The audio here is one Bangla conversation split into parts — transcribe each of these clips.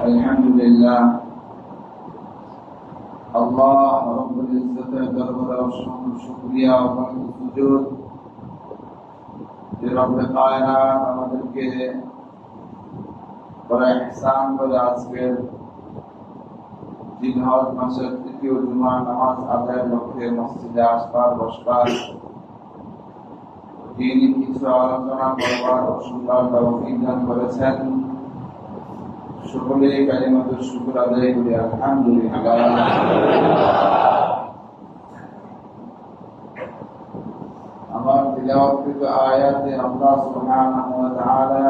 আলহামদুলিল্লাহ আল্লাহ রাব্বুল ইজ্জতের দরবারে অসংখ্য শুকরিয়া ও সুজুদ যে রব্বে কায়নাত আমাদেরকে বড় ইহসান করে আজকের জিলহজ মাসের তৃতীয় জুমার নামাজ আদায়ের লক্ষ্যে মসজিদে আসবার বসবার তিনি কিছু আলোচনা করবার ও শুনবার তৌফিক দান করেছেন। সকলেই কালিমাতুর শুকর আদায় করি আলহামদুলিল্লাহ। আমার তিলাওয়াতকৃত আয়াতে আল্লাহ সুবহানাহু ওয়া তাআলা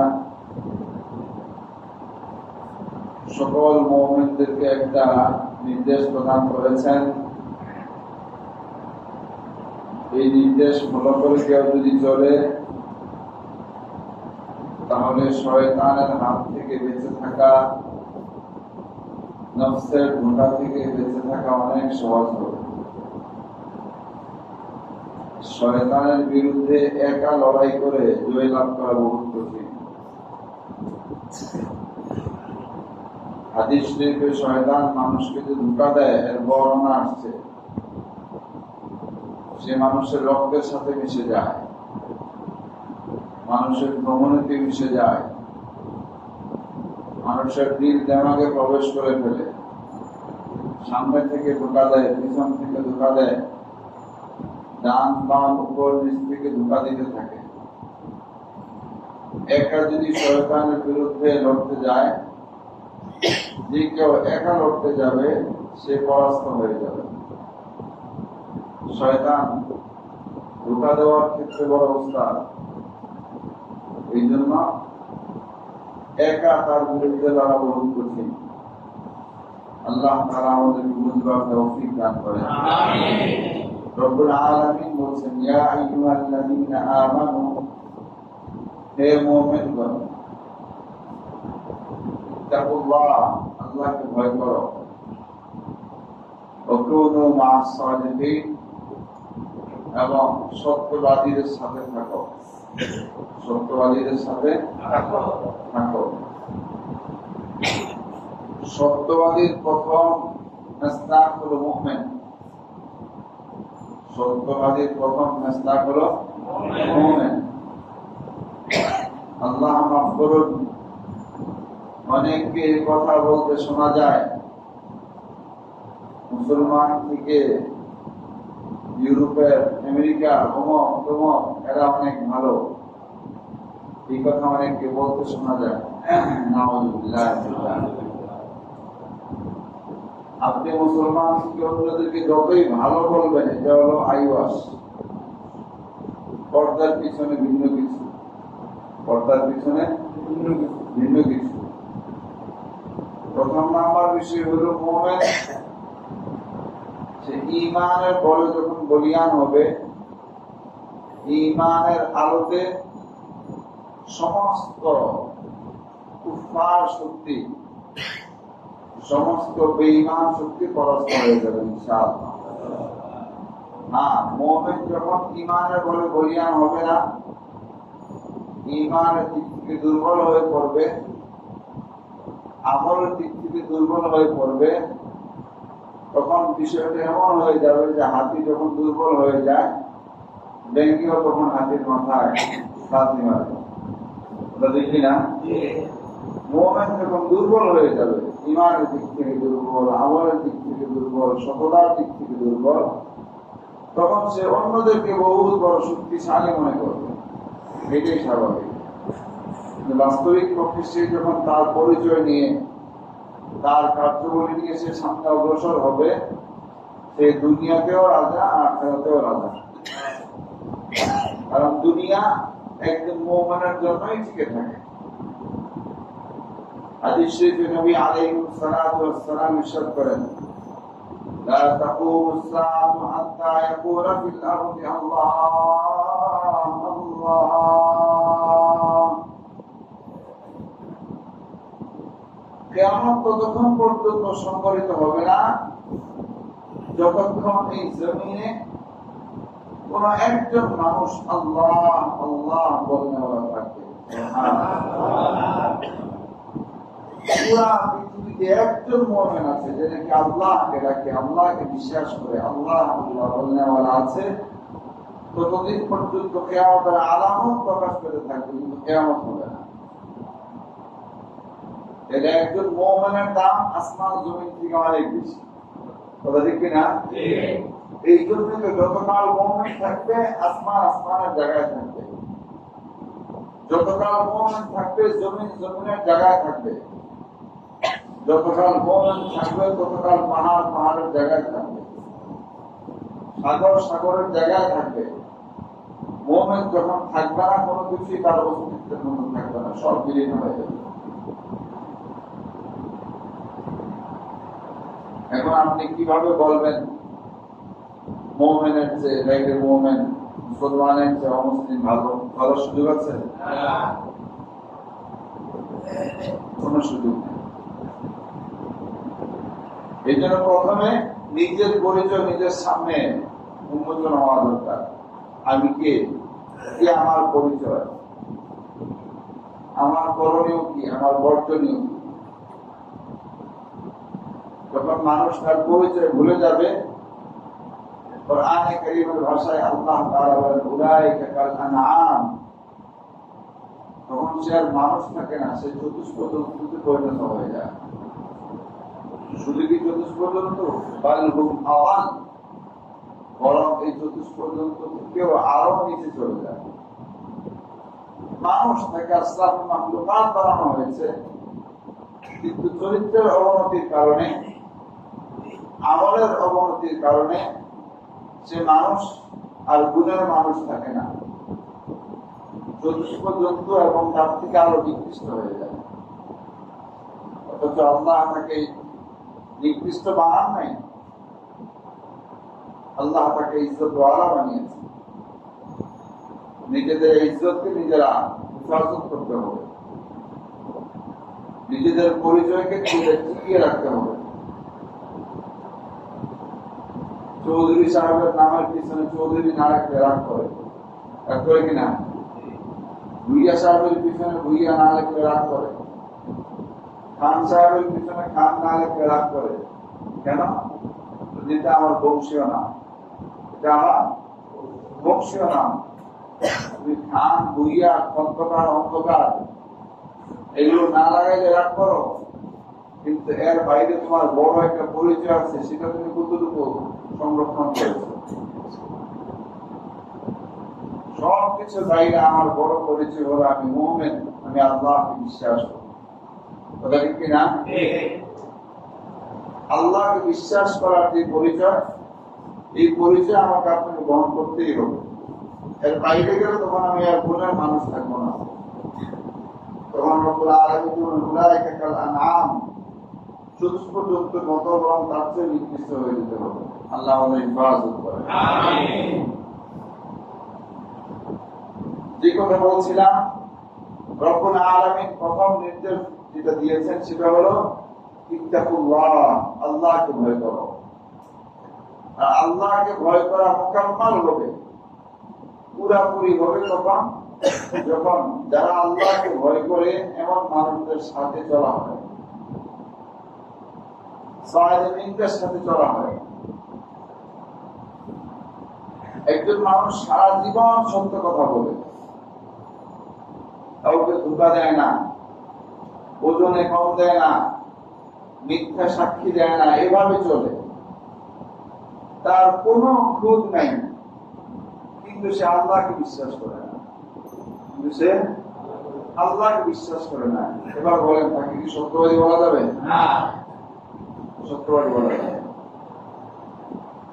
সকল মুমিনদেরকে একটা নির্দেশ প্রদান করেছেন। এই নির্দেশ ফলো করে কেউ যদি চলে তাহলে শয়তানের হাত থেকে বেঁচে থাকা, নফসের ধোঁকা থেকে বেঁচে থাকা অনেক সহজ হবে। শয়তানের বিরুদ্ধে একা লড়াই করে জয় লাভ করা বহুত কঠিন। হাদিস শরীফে শয়তান মানুষকে যে ধোঁকা দেয় এর বর্ণনা আসছে। সে মানুষের রক্তের সাথে মিশে যায়, মানুষের ভ্রমণেতে মিশে যায়, মানুষের দিল দেমাগে প্রবেশ করে ফেলে, সামনে থেকে ধোঁকা দেয়, পিছন থেকে ধোঁকা দেয়, ডান বাম উপর নিচ থেকে ধোঁকা দিতে থাকে। একা যদি শয়তানের বিরুদ্ধে লড়তে যায়, যে কেউ একা লড়তে যাবে সে পরাস্ত হয়ে যাবে। শয়তান ধোঁকা দেওয়ার ক্ষেত্রে বড় ওস্তাদ। এই জন্য একা তার বিরুদ্ধে লড়া বহুত কঠিন। আল্লাহ তাআলা আমাদেরকে বুঝবার তৌফিক দান করেন। আমিন। রব্বুল আলামিন বলেন, ইয়া আইয়ুহাল্লাযীনা আমানু, হে মুমিনগণ, তাকুল্লাহ, আল্লাহকে ভয় করো, ওয়া কুনু মা'আস সাদিকিন, এবং সত্যবাদীদের সাথে থাকো। সত্যবাদীদের সাথে থাকো। সত্যবাদীর প্রথম মেসদাক হলো মুমিন। সত্যবাদীর প্রথম মেসদাক হলো মুমিন। আল্লাহ মাফ করুন, অনেককে এই কথা বলতে শোনা যায়, মুসলমান থেকে ইউরোপের, আমেরিকা, অমুক তমুক এরা অনেক ভালো, এই কথা অনেককে বলতে শোনা যায়। নাউযুবিল্লাহ। আপনি মুসলমান থেকে অন্যদেরকে যতই ভালো বলবেন, এটা হলো আইওয়াস। পর্দার পিছনে ভিন্ন কিছু, পর্দার পিছনে ভিন্ন কিছু। প্রথম নাম্বার বিষয় হলো মুমিন, সে ঈমানের বলে যখন বলিয়ান হবে, ঈমানের আলোতে সমস্ত কুফার শক্তি, সমস্ত বেঈমান শক্তি পরাস্ত হয়ে যাবে ইনশাআল্লাহ। হ্যাঁ, মুমিন যখন ঈমানের বলে বলিয়ান হবে না, ঈমানের দিক থেকে দুর্বল হয়ে পড়বে, আমলের দিক থেকে দুর্বল হয়ে পড়বে, তখন বিষয়টা এমন হয়ে যাবে যে হাতি যখন দুর্বল হয়ে যায়, ডেঙ্গিও তখন হাতির মাথায় লাথি মারে। ওটা দেখি না? মুমিন যখন দুর্বল হয়ে যাবে, ঈমানের দিক থেকে দুর্বল, আমলের দিক থেকে দুর্বল, সততার দিক থেকে দুর্বল, তখন সে অন্যদেরকে বহুত বড় শক্তিশালী মনে করবে। এটাই স্বাভাবিক। বাস্তবিক পক্ষে সে যখন তার পরিচয় নিয়ে, তার কার্যবলী নিয়ে সে সামনে অগ্রসর হবে, সে দুনিয়াতেও রাজা, আখিরাতেও রাজা। কারণ দুনিয়া একজন মুমিনের জন্যই টিকে থাকে। হাদিস শরীফে নবী আলাইহিস সালাতু ওয়াস সালাম ইরশাদ করেন, লা তাকুমুস সাআতু হাত্তা ইয়াকুলা ফিল আরদি আল্লাহ আল্লাহ। কিয়ামত ততক্ষণ পর্যন্ত সংঘটিত হবে না যতক্ষণ এই জমিনে কোন একজন মানুষ আল্লাহ আল্লাহ বলনেওয়ালা থাকবে। পুরা পৃথিবীতে একজন মুমিন আছে যে নাকি আল্লাহকে ডাকে, আল্লাহকে বিশ্বাস করে, আল্লাহ আল্লাহ বলনেওয়ালা আছে, ততদিন পর্যন্ত কিয়ামতের আলামত প্রকাশ পেতে থাকবে, কিন্তু কিয়ামত হবে না। এটা একজন মুমিনের দাম আসমান জমিন থেকে অনেক বেশি, কথা ঠিক কিনা? এই জন্য যতকাল মুমিন থাকবে আসমান আসমানের জায়গায় থাকবে, যতকাল মুমিন থাকবে জমিন জমিনের জায়গায় থাকবে, যতকাল মুমিন থাকবে ততকাল পাহাড় পাহাড়ের জায়গায় থাকবে, সাগর সাগরের জায়গায় থাকবে। মুমিন যখন থাকবে না, কোনো কিছুই তার অস্তিত্বের মতো থাকবে না, সব বিলীন হয়ে যাবে। এখন আপনি কিভাবে বলবেন মুমিনের চেয়ে গায়রে মুমিন, মুসলমানের চেয়ে অমুসলিম ভালো? ভালো সুযোগ আছে? কোন সুযোগ নেই। এই জন্য প্রথমে নিজের পরিচয় নিজের সামনে উন্মোচন হওয়া দরকার। আমি কে, কি আমার পরিচয়, আমার করণীয় কি, আমার বর্জনীয় কি। যখন মানুষ তার পরিচয় ভুলে যাবে, কোরআনে কারীমের ভাষায় আল্লাহ তাআলা বলেন উলাইকা কাল আনআম, তখন সে আর মানুষ থাকে না, সে চতুষ্পদ জন্তুতে পরিণত হয়ে যায়। শুধু কি চতুষ্পদ জন্তু, বাল হুম আওয়াল, বরং এই চতুষ্পদ জন্তু থেকেও আরো নিচে চলে যায়। মানুষ থেকে আশরাফ মাখলুকাত বানানো হয়েছে, কিন্তু চরিত্রের অবনতির কারণে, আমলের অবনতির কারণে সে মানুষ আর গুণের মানুষ থাকে না, চতুষ্পদ জন্তু এবং তার থেকে আরো নিকৃষ্ট হয়ে যায়। অথচ আল্লাহ তাকে নিকৃষ্ট বানান নাই, আল্লাহ তাকে ইজ্জতওয়ালা বানিয়েছে। নিজেদের ইজ্জতকে নিজেরা হেফাজত করতে হবে, নিজেদের পরিচয়কে টিকিয়ে রাখতে হবে। চৌধুরী সাহেবের নামের পিছনে চৌধুরী না রাখলে রাগ করে কিনা? ভুইয়া সাহেবের পিছনে ভুইয়া না রাখলে রাগ করে, খান সাহেবের পিছনে খান না রাখলে রাগ করে। কেন? যেটা আমার বংশীয় নাম, এটা আমার বংশীয় নাম। তুমি খান, ভুইয়া, খন্দকার, অন্ধকার এগুলো না লাগাইলে রাগ করো, কিন্তু এর বাইরে তোমার বড় একটা পরিচয় আছে, সেটা তুমি কতটুকু সংরক্ষণ করেছো? সবকিছুর বাইরে আমার বড় পরিচয় হলো আমি মুমিন, আমি আল্লাহকে বিশ্বাস করি, কথা ঠিক কিনা? আল্লাহকে বিশ্বাস করার যে পরিচয়, এই পরিচয় আমাকে আপনাকে বহন করতেই হবে। এর বাইরে গেলে তখন আমি আর গুণের মানুষ থাকবো না। তখন রব্বুল আলামিন উলাইকা কাল আনআম, চতুষ্পদ জন্তুর মতো বরং তার চেয়ে নিকৃষ্ট হয়ে যেতে হবে। আল্লাহ আমাদের হেফাজত করেন। আমিন। যে কথা বলছিলাম, রব্বুল আলামিন প্রথম নির্দেশ যেটা দিয়েছেন সেটা হলো ইত্তাকুল্লাহ, আল্লাহকে ভয় করো। আর আল্লাহকে ভয় করা মুকাম্মাল হবে, পুরাপুরি হবে তখন যখন যারা আল্লাহকে ভয় করে এমন মানুষদের সাথে চলা হয়, সালেহিনদের সাথে চলা হয়। একজন মানুষ সারা জীবন সত্য কথা বলে, কাউকে ধোঁকা দেয় না, ওজনে কম দেয় না, মিথ্যা সাক্ষী দেয় না, এভাবে চলে, তার কোনো খুঁত নাই, কিন্তু সে আল্লাহকে বিশ্বাস করে না। কিন্তু সে আল্লাহকে বিশ্বাস করে না। এবার বলেন, তাকে কি সত্যবাদী বলা যাবে? না, সত্যবাদী বলা যাবে।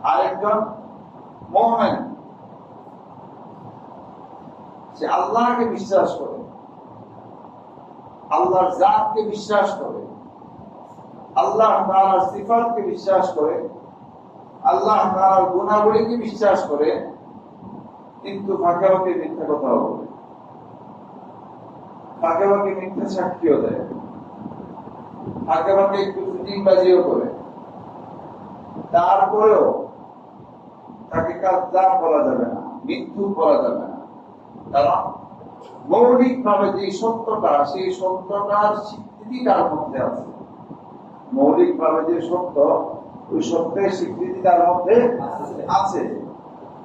আরেকজন মুমিন, সে আল্লাহকে বিশ্বাস করে, আল্লাহর জাতকে বিশ্বাস করে, আল্লাহ তাআলার সিফাতকে বিশ্বাস করে, আল্লাহ তাআলার গুণাবলীকে বিশ্বাস করে, কিন্তু ফাঁকে ফাঁকে মিথ্যা কথা বলে, ফাঁকে ফাঁকে মিথ্যা সাক্ষীও দেয়, ফাঁকে ফাঁকে একটু ফিটিংবাজিও করে। তারপরেও তাকে কাযযাব বলা যাবে না, মিথ্যুক বলা যাবে না। কারণ মৌলিক ভাবে যে সত্যটা, সেই সত্যটার স্বীকৃতি স্বীকৃতি তার মধ্যে আছে। মৌলিক ভাবে যে সত্য, ওই সত্যের স্বীকৃতি তার মধ্যে আছে।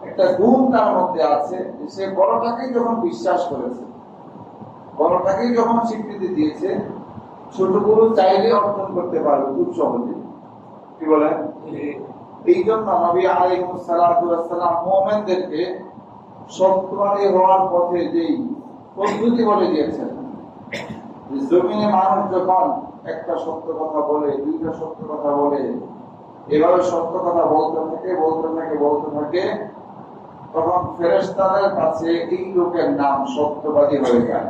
একটা গুণ তার মধ্যে আছে, সে বড়টাকেই যখন বিশ্বাস করেছে, বড়টাকেই যখন স্বীকৃতি দিয়েছে, ছোটগুলো চাইলে অর্জন করতে পারবে খুব সহজে। কি বলেন? এই জন্য নবী আলাইহিস সালাতু ওয়াস সালাম মুমিনদেরকে সত্যবাদী হওয়ার পথে যেই পদ্ধতি বলে দিয়েছেন, জমিনে মানুষ যখন একটা সত্য কথা বলে, দুইটা সত্য কথা বলে, এভাবে সত্য কথা বলতে থাকে, তখন ফেরেশতাদের কাছে এই লোকের নাম সত্যবাদী হয়ে যায়।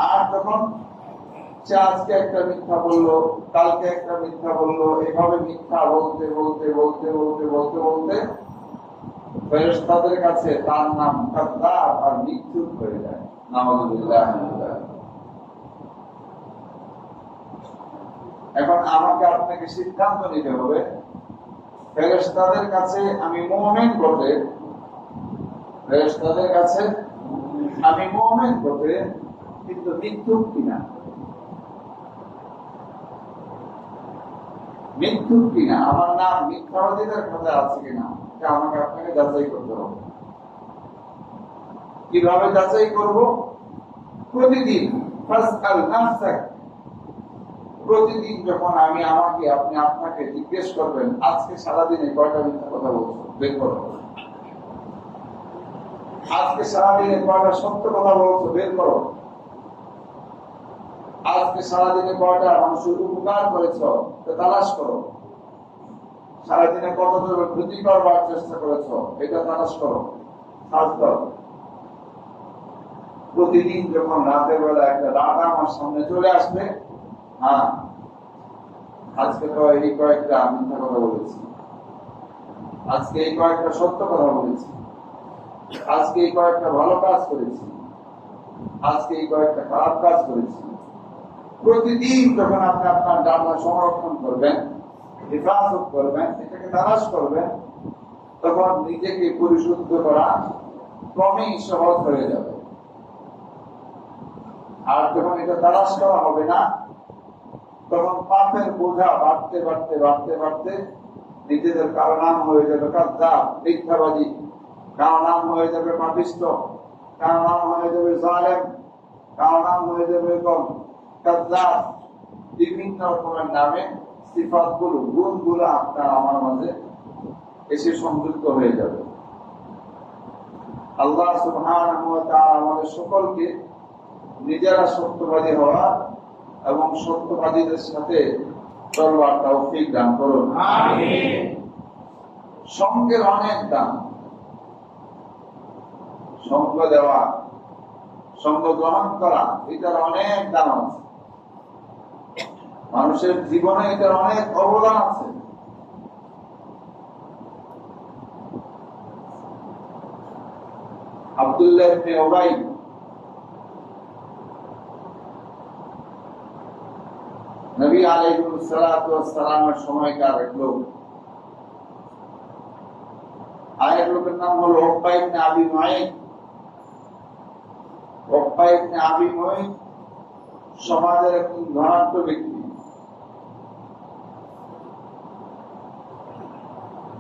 আর যখন সে আজকে একটা মিথ্যা বললো, কালকে একটা মিথ্যা বললো, এভাবে মিথ্যা বলতে ফেরেশতাদের কাছে তার নাম কাযযাব আর মিথ্যুক হয়ে যায়। নাউযুবিল্লাহ। এখন আমাকে আপনাকে সিদ্ধান্ত নিতে হবে, ফেরেশতাদের কাছে আমি মুমিন বটে, ফেরেশতাদের কাছে আমি মুমিন বটে, কিন্তু মিথ্যুক কিনা, মিথ্যুক কিনা, আমার নাম মিথ্যাবাদীদের খাতায় আছে কিনা, এটা আমাকে আপনাকে যাচাই করতে হবে। কিভাবে যাচাই করব? প্রতিদিন ফাসআল নাফসাক, প্রতিদিন যখন আমি আমাকে, আপনি আপনাকে জিজ্ঞেস করবেন, আজকে সারাদিনে কয়টা মিথ্যা কথা বলছো, বের করো। আজকে সারাদিনে কয়টা সত্য কথা বলছো, বের করো। আজকে সারাদিনে কয়টা মানুষের উপকার করেছ, তালাশ করো। সারাদিনে কতজন ক্ষতি করবার চেষ্টা করেছ, এটা তালাশ করো, সার্চ করো। প্রতিদিন যখন রাতের বেলা একটা রাত আমার সামনে চলে আসবে, হ্যাঁ আজকে তো এই কয়েকটা মিথ্যা কথা বলেছি, আজকে এই কয়েকটা সত্য কথা বলেছি, আজকে এই কয়েকটা ভালো কাজ করেছি, আজকে এই কয়েকটা খারাপ কাজ করেছি। প্রতিদিন যখন আপনি আপনার ডাটা সংরক্ষণ করবেন, হেফাজত করবেন, এটাকে তালাশ করবেন, তখন নিজেকে পরিশুদ্ধ করা ক্রমেই সহজ হয়ে যাবে। আর যখন এটা তালাশ করা হবে না, তখন পাপের বোঝা বাড়তে নিজেদের কারো নাম হয়ে যাবে কাযযাব, মিথ্যাবাদী, কারো নাম হয়ে যাবে পাপিষ্ঠ, কারো নাম হয়ে যাবে জালেম, কারো নাম হয়ে যাবে কাযযাব। বিভিন্ন রকমের নামে সিফাতগুলো, গুণগুলো আপনার আমার মাঝে এসে সংযুক্ত হয়ে যাবে। আল্লাহ সুবহানাহু ওয়া তাআলা আমাদের সকলকে নিজেরা সত্যবাদী হওয়া এবং সত্যবাদীদের সাথে চলবার তৌফিক দান করুন। আমিন। সঙ্গের অনেক দাম, সঙ্গ দেওয়া, সঙ্গ গ্রহণ করা, এটার অনেক দাম আছে। মানুষের জীবনে এটার অনেক অবদান আছে। আব্দুল্লাহ ইবনে উবাই নবী আলাইহিস সালাতু ওয়াস সালামের সময়কার এক লোক। আরেক লোকের নাম হলো উকবা ইবনে আবি মুআইদ। উকবা ইবনে আবি মুআইদ সমাজের একজন ধনাঢ্য ব্যক্তি।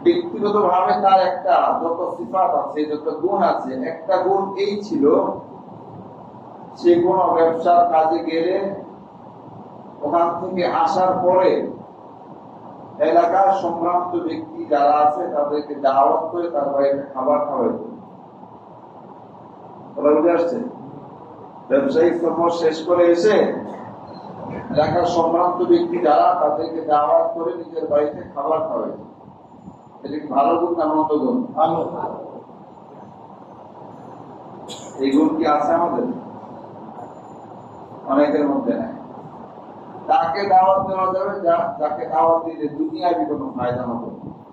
ব্যক্তিগতভাবে তার একটা যত সিফাত আছে, যত গুণ আছে, একটা গুণ এই ছিল, সে কোনো ব্যবসার কাজে গেলে ওখান থেকে আসার পরে এলাকার সম্ভ্রান্ত ব্যক্তি যারা আছে তাদেরকে দাওয়াত করে তার বাড়িতে খাবার খাওয়াইত। বুঝে আসছে? ব্যবসায়িক সফর শেষ করে এসে এলাকার সম্ভ্রান্ত ব্যক্তি যারা, তাদেরকে দাওয়াত করে নিজের বাড়িতে খাবার খাওয়াইত। এটা কি ভালো গুণ না মন্দ গুণ? ভালো। এই গুণ কি আছে আমাদের? অনেকের মধ্যে নাই। তাকে দাওয়াত দেওয়া যাবে, যাকে দাওয়াত দিলে দুনিয়াবি কোনো ফায়দা হবে,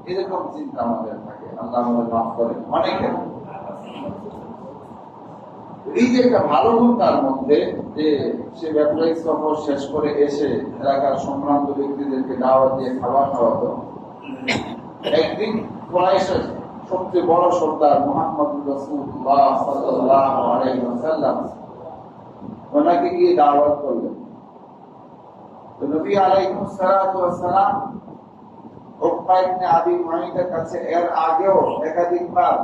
এরকম চিন্তা আমাদের থাকে। আল্লাহ আমাদের মাফ করেন। অনেকের এই যে একটা ভালো গুণ তার মধ্যে, যে সে ব্যবসায়িক সফর শেষ করে এসে এলাকার সম্ভ্রান্ত ব্যক্তিদেরকে দাওয়াত দিয়ে খাবার খাওয়াতো। একদিন কুরাইশের সবচেয়ে বড় সর্দার মুহাম্মদ রাসূলুল্লাহ সাল্লাল্লাহু আলাইহি ওয়াসাল্লাম ওনাকে গিয়ে দাওয়াত করলেন। তো নবী আলাইহিস সালাতু ওয়াস সালাম উকবা ইবনে আবি মুআইতের কাছে এর আগেও একাধিকবার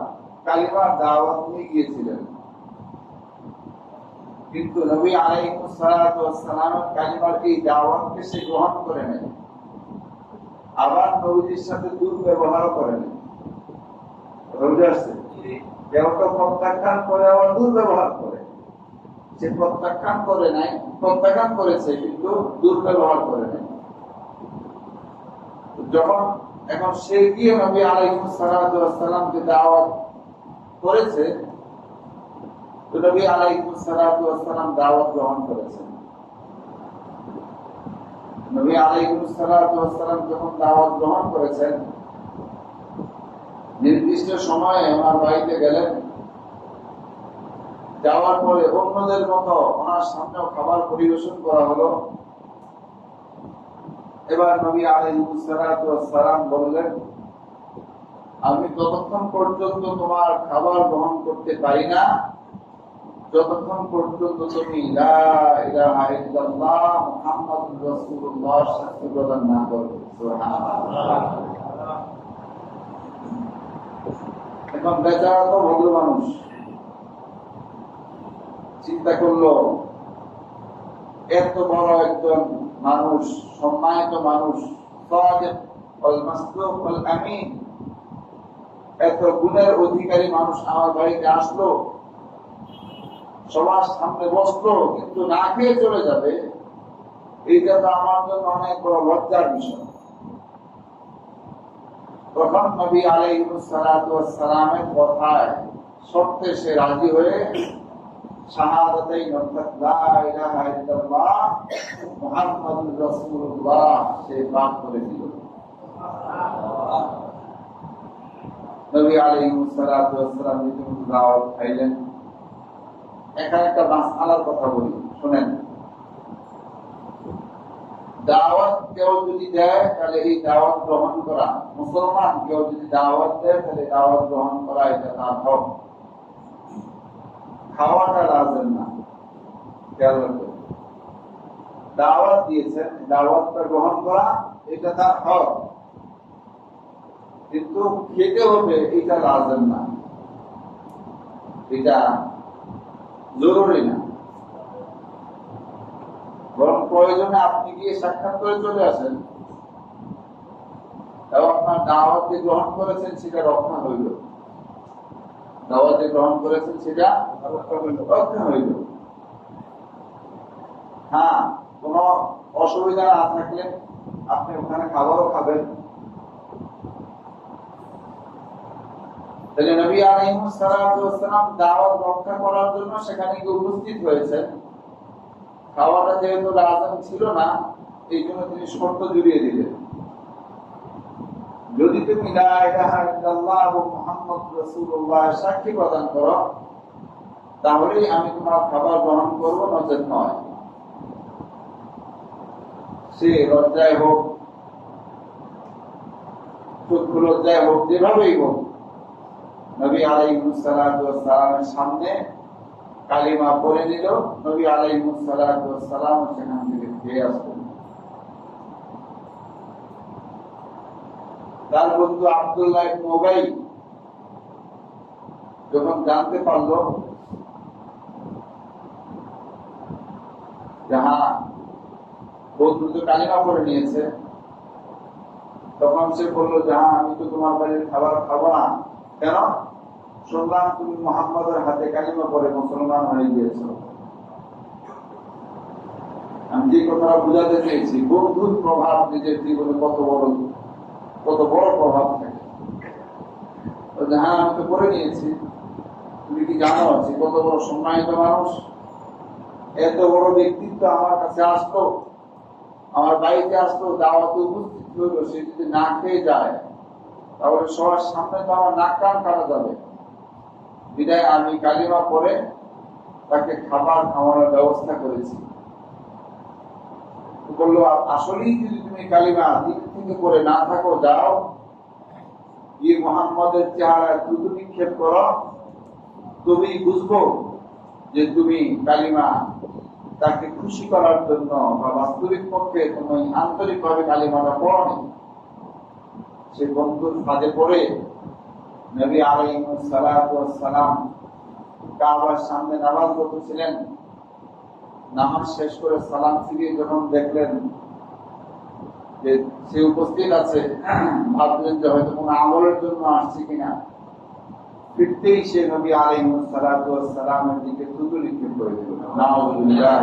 কালিমার দাওয়াত নিয়ে গিয়েছিলেন, কিন্তু নবী আলাইহিস সালাতু ওয়াস সালাম কালিমার এই দাওয়াতকে সে গ্রহণ করে নেন, আবার নবীর সাথে দুর্ব্যবহার করে নেন। কেউ তো প্রত্যাখ্যান করে আবার দুর্ব্যবহার করে, সে প্রত্যাখ্যান করে নাই, প্রত্যাখ্যান করেছে কিন্তু দুর্ব্যবহার করে নাই। যখন এখন সে গিয়ে নবী আলাইহিস সালাতু ওয়াস সালামকে দাওয়াত করেছে, তো নবী আলাইহিস সালাতু ওয়াস সালাম দাওয়াত গ্রহণ করেছেন। নবী আলাইহিস সালাতু ওয়াস সালাম যখন দাওয়াত গ্রহণ করেছেন, নির্দিষ্ট সময়ে ওনার বাড়িতে গেলেন। যাওয়ার পরে অন্যদের মতো ওনার সামনেও খাবার পরিবেশন করা হলো। এবার নবী আলাইহিস সালাতু ওয়াস সালাম বললেন, আমি ততক্ষণ পর্যন্ত তোমার খাবার গ্রহণ করতে পারি না যতক্ষণ পর্যন্ত তুমি লা ইলাহা ইল্লাল্লাহ মুহাম্মাদুর রাসূলুল্লাহ সাক্ষ্য প্রদান না করবে। সুবহানাল্লাহ। এখন বেচারা তো ভদ্র মানুষ, চিন্তা করলো এত বড় একজন মানুষ, সম্মানিত মানুষ, সাদিক ওয়াল মাসদুক ওয়াল আমিন, এত গুণের অধিকারী মানুষ আমার বাড়িতে আসলো, সবার সামনে বসলো, কিন্তু না খেয়ে চলে যাবে, এইটা তো আমার জন্য অনেক বড় লজ্জার বিষয়। তখন নবী আলাইহিস সালাতু ওয়াস সালামের কথায় সত্যে সে রাজি হয়ে শাহাদাতাইন অর্থাৎ লা ইলাহা ইল্লাল্লাহ মুহাম্মাদুর রাসূলুল্লাহ সে পাঠ করে দিল। নবী আলাইহিস সালাতু ওয়াস সালাম যখন দাওয়াত খাইলেন, এখানে একটা মাসআলার কথা বলি, শুনেন। দাওয়াত কেউ যদি দেয় তাহলে এই দাওয়াত গ্রহণ করা, মুসলমান কেউ যদি দাওয়াত দেয় তাহলে দাওয়াত গ্রহণ করা এটা তার হক, খাওয়াটা লাজেম না। খেয়াল রাখবেন, দাওয়াত দিয়েছেন, দাওয়াতটা গ্রহণ করা এটা তার হক, কিন্তু খেতে হবে এটা লাজেম না, এটা জরুরি না। বরং প্রয়োজনে আপনি গিয়ে সাক্ষাৎ করে চলে আসেন, এবং আপনার দাওয়াত যে গ্রহণ করেছেন সেটা রক্ষা হইল, দাওয়াত যে গ্রহণ করেছেন সেটা রক্ষা হইল। হ্যাঁ, কোন অসুবিধা না থাকলে আপনি ওখানে খাবারও খাবেন। তাহলে নবী আলাইহিস সালাতু ওয়াস সালাম দাওয়াত রক্ষা করার জন্য সেখানে গিয়ে উপস্থিত হয়েছেন। খাওয়াটা যেহেতু লাজম ছিল না, এই জন্য তিনি শর্ত জুড়িয়ে দিলেন, যদি তুমি লা ইলাহা ইল্লাল্লাহ মুহাম্মাদুর রাসূলুল্লাহ সাক্ষী প্রদান করো, তাহলেই আমি তোমার খাবার গ্রহণ করবো, নচেত নয়। সে লজ্জায় হোক, চক্ষু লজ্জায় হোক, যেভাবেই হোক, নবী আলাইহিস সালাতু ওয়াস সালামের সামনে কালিমা পড়ে নিল। নবী আলাইহিস সালাতু ওয়াস সালাম সেখান থেকে ফিরে আসলেন। তার বন্ধু আব্দুল্লাহ ইবনে উবাই যখন জানতে পারলো যাহা বন্ধু তো কালিমা পড়ে নিয়েছে, তখন সে বললো, যাহা আমি তো তোমার বাড়ির খাবার খাবো না। কেন? শুনলাম তুমি মুহাম্মাদের হাতে কালিমা পড়ে মুসলমান হয়ে গিয়েছো। আমি যে কথাটা বুঝাতে চেয়েছি, বন্ধুর প্রভাব নিজের জীবনে কত বড় প্রভাব থাকে। হ্যাঁ, আমি তো করে নিয়েছি। তুমি কি জানো সে কত বড় সম্মানিত মানুষ, এত বড় ব্যক্তিত্ব আমার কাছে আসতো, আমার বাড়িতে আসতো, দাওয়াতে উপস্থিত হইল, সে যদি না খেয়ে যায় তাহলে সবার সামনে তো আমার নাক কান কাটা যাবে। বিদায় আমি কালিমা পড়ে তাকে খাবার খাওয়ানোর ব্যবস্থা করেছি। বললো, আসলেই যদি তুমি কালিমা দিক থেকে করে না থাকো, যাও গিয়ে মুহাম্মাদের চেহারায় থুতু নিক্ষেপ করো, তুমি বুঝবো যে তুমি কালিমা তাকে খুশি করার জন্য বা বাস্তবিক পক্ষে তুমি আন্তরিকভাবে কালিমাটা পড়নি, সে বন্ধুর ফাঁদে পড়ে নবী আলাইহিস সালাতু ওয়াস সালাম কাবার সামনে নামাজ পড়তেছিলেন। নামাজ শেষ করে সালাম ফিরিয়ে যখন দেখলেন যে সে উপস্থিত আছে, ভাবলেন যে হয়তো কোনো আমলের জন্য আসছে কিনা। ফিরতেই সে নবী আলাইহিস সালাতু ওয়াস সালামের দিকে থুতু নিক্ষেপ করে দিল। নাউযুবিল্লাহ।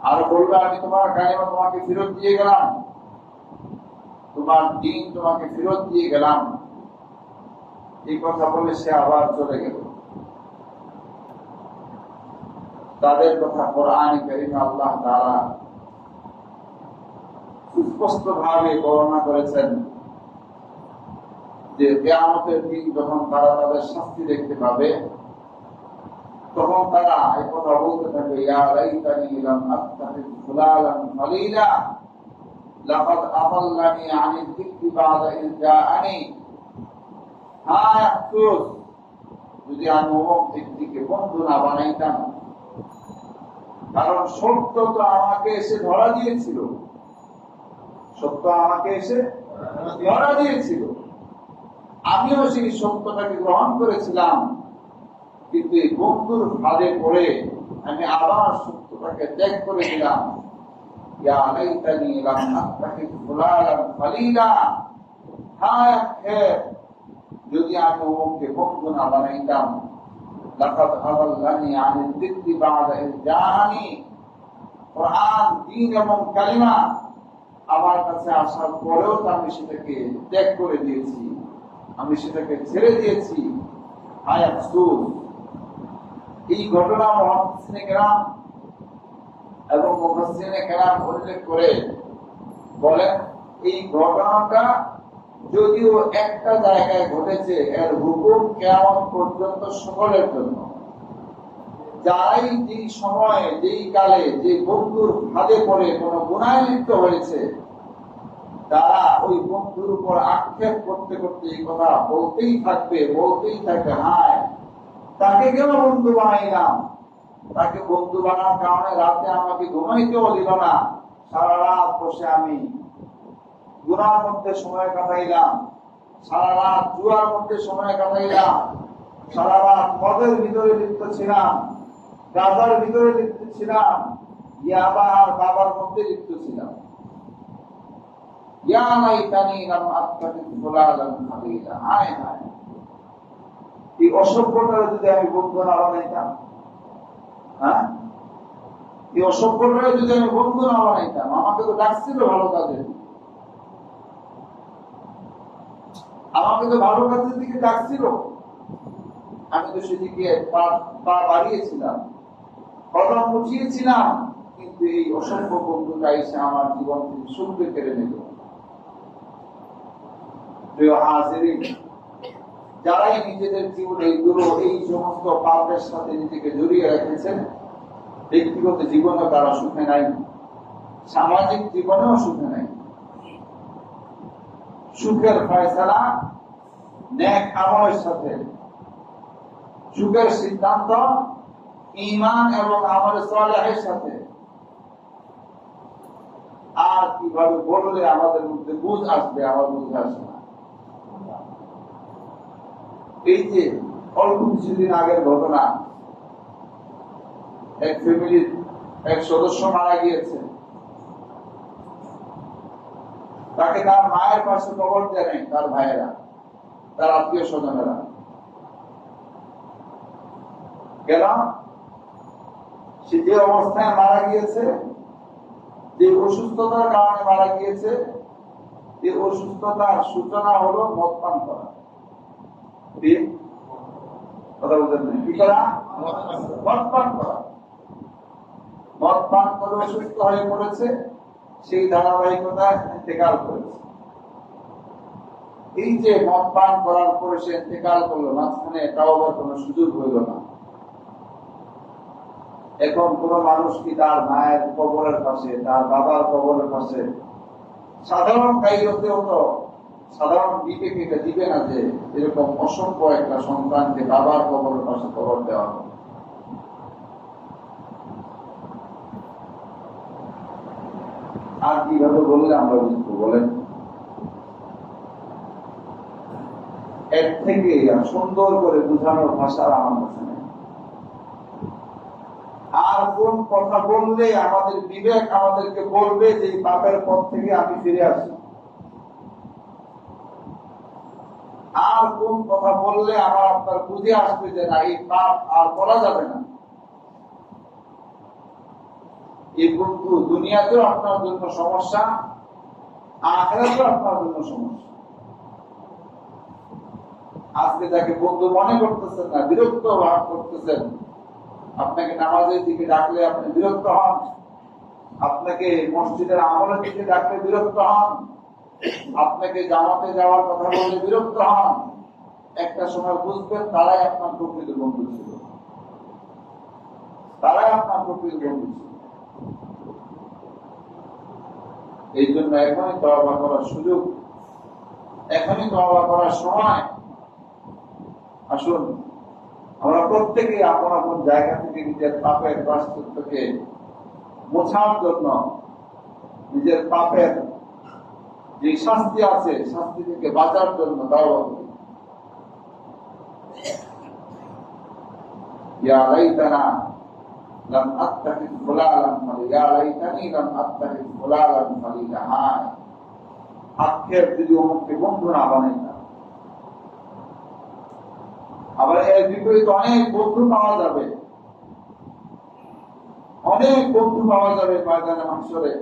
আর বলল, আমি তোমার কালিমা তোমাকে ফেরত দিয়ে গেলাম, তোমার দ্বীন তোমাকে ফেরত দিয়ে গেলাম। এই কথা বলে সে আবার চলে গেল। তাদের কথা কোরআনে কারীমে আল্লাহ তাআলা সুস্পষ্ট ভাবে বর্ণনা করেছেন যে কিয়ামতের দিন যখন তারা তাদের শাস্তি দেখতে পাবে, তখন তারা এই কথা বলতে থাকবে, ইয়া লাইতানি লাম আত্তাখিয ফুলানান খালিলা লাকাদ আদাল্লানি আনিল যিকরি বা'দা ইয জাআনি। হায় আফসোস, যদি আমি অমুক ব্যক্তিকে বন্ধু না বানাইতাম, কারণ সত্য তো আমাকে এসে ধরা দিয়েছিল, সত্য আমাকে এসে ধরা দিয়েছিল, আমিও সেই সত্যটাকে গ্রহণ করেছিলাম, কিন্তু এই বন্ধুর ফাঁদে পড়ে আমি আবার সত্যটাকে ত্যাগ করে দিলাম। ইয়া লাইতানি লাম আত্তাখিয ফুলানান খালিলা, হায় আফসোস, যদি আমি অমুককে বন্ধু না বানাইতাম, লাকাদ আদাল্লানি আনিল যিকরি বা'দা ইয জাআনি। কোরআন, দ্বীন এবং কালিমা আমার কাছে আসার পরেও আমি সেটাকে ত্যাগ করে দিয়েছি, আমি সেটাকে ছেড়ে দিয়েছি। হায় আফসোস। এই ঘটনা মুহাদ্দিসিনে কেরাম এবং মুফাসসিরিনে কেরাম উল্লেখ করে বলেন, এই ঘটনাটা যদিও একটা জায়গায় ঘটেছে, এর হুকুম কিয়ামত পর্যন্ত সকলের জন্য। যারাই যেই সময়ে, যেই কালে, যে বন্ধুর ফাঁদে পড়ে কোনো গুনাহে লিপ্ত হয়েছে, তারা ওই বন্ধুর উপর আক্ষেপ করতে করতে এই কথা বলতেই থাকবে, হায় তাকে কেন বন্ধু বানাইলাম, তাকে বন্ধু বানার কারণে রাতে আমাকে ঘুমাইতেও দিল না, সারা রাত বসে আমি গুনার মধ্যে সময় কাটাইলাম, সারা রাত জুয়ার মধ্যে সময় কাটাইলাম, সারা রাত মদের ভিতরে লিপ্ত ছিলাম, গাঁজার ভিতরে লিপ্ত ছিলাম, ইয়াবা আর বাবার মধ্যে লিপ্ত ছিলাম। ইয়া লাইতানি লাম আত্তাখিয ফুলানান খালিলা, হায় হায়, এই অসভ্যটারে যদি আমি বন্ধু না বানাইতাম, এই অসভ্যটারে যদি আমি বন্ধু না বানাইতাম, আমাকে তো ডাকছিল ভালো কাজে, আমাকে তো ভালো কাজের দিকে ডাকছিল, আমি তো সেদিকে পা বাড়িয়েছিলাম, কদম উঠিয়েছিলাম, কিন্তু এই অসভ্য বন্ধুটা এসে আমার জীবন থেকে সুখকে কেড়ে নিল। প্রিয় হাজিরিন, যারাই নিজেদের জীবনে এই সমস্ত পাপের সাথে নিজেকে জড়িয়ে রেখেছেন, ব্যক্তিগত জীবনেও তারা সুখে নাই, সামাজিক জীবনেও সুখে নাই। সুখের ফয়সালা নেক আমলের সাথে, সুখের সিদ্ধান্ত ঈমান এবং আমল সালেহের সাথে। আর কিভাবে বললে আমাদের মধ্যে বুঝ আসবে, আমার বুঝে আসে না। এই যে অল্প কিছুদিন আগের ঘটনা, এক ফ্যামিলির এক সদস্য মারা গিয়েছে, তাকে তার মায়ের পাশে কবর দেয় নাই তার ভাইয়েরা, তার আত্মীয় স্বজনেরা। কেন? সে যে অবস্থায় মারা গিয়েছে, যে অসুস্থতার কারণে মারা গিয়েছে, এই অসুস্থতার সূচনা হলো মদ পান করা। কথা বলছেন না? কি করা? মদ পান করা। মদ পান করে অসুস্থ হয়ে পড়েছে, সেই ধারাবাহিকতায় ইন্তেকাল করেছে। এই যে মদ পান করার পরে সে ইন্তেকাল করলো, মাঝখানে তাওবার কোনো সুযোগ হইল না। এখন কোন মানুষ কি তার মায়ের কবরের পাশে, তার বাবার কবরের পাশে সাধারণ কাইরতেও তো সাধারণ বিবেক এটা দিবে না যে এরকম অসংখ্য একটা সন্তানকে বাবার কবরের পাশে কবর দেওয়া হবে। আর কিভাবে বললে আমরা বুঝবো বলেন? এর থেকে সুন্দর করে বোঝানোর ভাষা আমার কাছে নেই। আর কোন কথা বললে আমাদের বিবেক আমাদেরকে বলবে যে এই পাপের পথ থেকে আমি ফিরে আসি? আর কোন কথা বললে আমার আপনার বুঝে আসবে যে না, এই পাপ আর করা যাবে না? এই বন্ধু দুনিয়াতেও আপনার জন্য সমস্যা, আখিরাতেও আপনার জন্য সমস্যা। আজকে যাকে বন্ধু মনে করতেছেন না, বিরক্ত ভাব করতেছেন, আপনাকে নামাজের দিকে ডাকলে আপনি বিরক্ত হন, আপনাকে মসজিদের আমলের দিকে ডাকলে বিরক্ত হন, আপনাকে জামাতে যাওয়ার কথা বললে বিরক্ত হন, একটা সময় বুঝবেন তারাই আপনার প্রকৃত বন্ধু ছিল, তারাই আপনার প্রকৃত বন্ধু ছিল। এই জন্য এখনই তওবা করার সুযোগ, এখনই তওবা করার সময়। আসুন আমরা প্রত্যেকে আপন আপন জায়গা থেকে নিজের পাপের প্রায়শ্চিত্তকে মোছার জন্য, নিজের পাপের যে শাস্তি আছে শাস্তি থেকে বাঁচার জন্য তওবা করি। ইয়া লাইতানা লাম আত্তাখিয ফুলানান ফালি, ইয়া লাইতানি লাম আত্তাখিয ফুলানান ফালিলা। হায় আক্ষেপ যদি অমুককে বন্ধু না বানাইতাম। আবার এর বিপরীত অনেক বন্ধু পাওয়া যাবে, অনেক বন্ধু পাওয়া যাবে ময়দানে মাহশরে।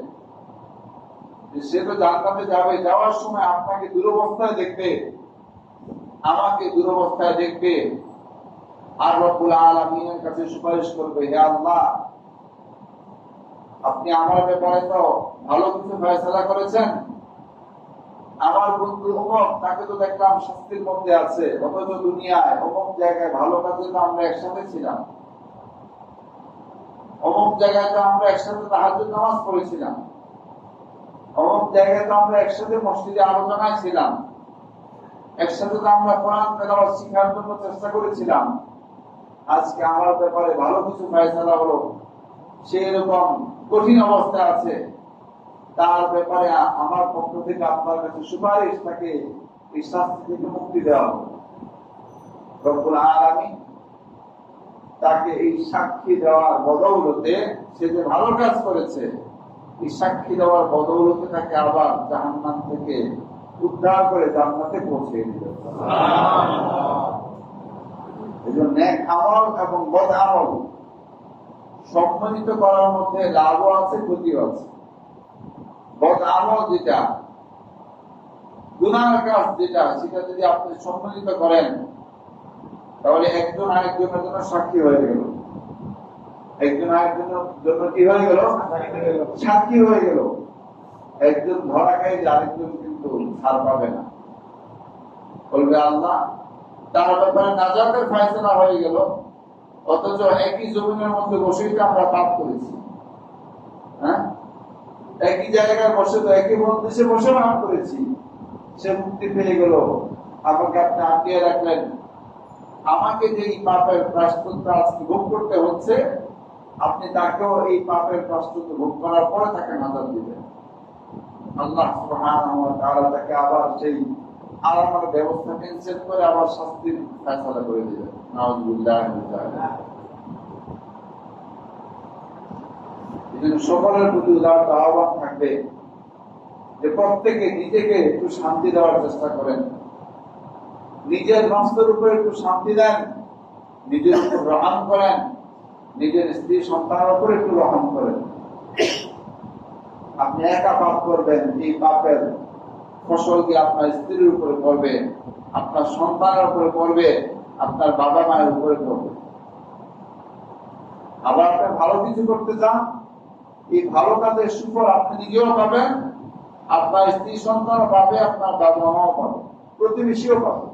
সে তো জান্নাতে যাবে, যাওয়ার সময় আপনাকে দুরবস্থায় দেখবে, আমাকে দুরবস্থায় দেখবে, আর রব্বুল আলামিনের কাছে সুপারিশ করবে, হে আল্লাহ আপনি আমার ব্যাপারে তো ভালো কিছু ফয়সালা করেছেন, আমার বন্ধু অমুক তাকে তো দেখলাম শাস্তির মধ্যে আছে, অথচ দুনিয়ায় অমুক জায়গায় ভালো কাজে তো আমরা একসাথে ছিলাম, অমুক জায়গায় তো আমরা একসাথে তাহাজ্জুদ নামাজ পড়েছিলাম, অমুক জায়গায় তো আমরা একসাথে মসজিদে আলোচনায় ছিলাম, একসাথে তো আমরা কোরআন তেলাওয়াত শিখার জন্য চেষ্টা করেছিলাম। আজকে আমার ব্যাপারে ভালো কিছু ফয়সালা হলো, সে এরকম কঠিন অবস্থায় আছে, তার ব্যাপারে আমার পক্ষ থেকে আপনার কাছে সুপারিশ, তাকে এই শাস্তি থেকে মুক্তি দেওয়া হবে। রব্বুল আলামিন তাকে এই সাক্ষী দেওয়ার বদৌলতে, সে যে ভালো কাজ করেছে, এই সাক্ষী দেওয়ার বদৌলতে তাকে আবার জাহান্নাম থেকে উদ্ধার করে জান্নাতে পৌঁছে দিবে। এজন্য নেক আমল এবং বদ আমল সম্মিলিত করার মধ্যে লাভও আছে, ক্ষতিও আছে। বদ আমল যেটা, গুনার কাজ যেটা, সেটা যদি আপনি সম্মিলিত করেন তাহলে একজন আরেকজনের জন্য সাক্ষী হয়ে গেল, একজন আরেকজনের জন্য কি হয়ে গেল? সাক্ষী হয়ে গেল। একজন ধরা খায় যে আরেকজন কিন্তু ছাড় পাবে না, বলবে আল্লাহ তার ব্যাপারে নাজাতের ফয়সালা হয়ে গেল, অথচ একই জমিনের মধ্যে বসেই তো আমরা পাপ করেছি, হ্যাঁ একই জায়গায় বসে তো একই দেশে বসে পাপ করেছি, সে মুক্তি পেয়ে গেল, আমাকে আপনি আটকিয়ে রাখলেন, আমাকে যে এই পাপের প্রায়শ্চিত্ত আজকে ভোগ করতে হচ্ছে, আপনি তাকেও এই পাপের প্রায়শ্চিত্ত ভোগ করার পরে তাকে নাজাত দিবেন। আল্লাহ সুবহানাহু ওয়া তাআলা তাকে আবার সেই আরামের ব্যবস্থা ক্যান্সেল করে আবার শাস্তির ফয়সালা করে দিবেন। নাউযুবিল্লাহ। এজন্য সকলের প্রতি উদারত আহ্বান থাকবে যে প্রত্যেকে নিজেকে একটু শান্তি দেওয়ার চেষ্টা করেন, নিজের নফসের উপরে একটু শান্তি দেন, নিজের উপর রহম করেন, নিজের স্ত্রী সন্তানের উপর একটু রহম করেন। আপনি একা পাপ করবেন, এই পাপের ফসল কি আপনার স্ত্রীর উপরে পড়বে, আপনার সন্তানের উপরে পড়বে, আপনার বাবা মায়ের উপরে পড়বে। আবার আপনি ভালো কিছু করতে চান, এই ভালো কাজের সুফল আপনি নিজেও পাবেন, আপনার স্ত্রী সন্তানও পাবে, আপনার বাবা মাও পাবে, প্রতিবেশীও পাবে।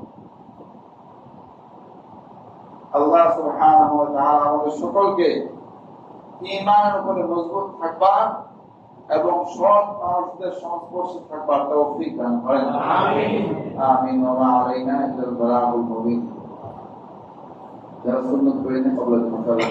আল্লাহ সুবহানাহু ওয়া তাআলা আমাদের সকলকে ঈমানের উপরে মজবুত থাকবার এবং সৎ মানুষদের সংস্পর্শে থাকবার তৌফিক দান করেন। আমিন আমিন। ওয়া মা আলাইনা ইল্লাল বালাগুল মুবিন। যারা সুন্নাত পড়েন কবুল করুন।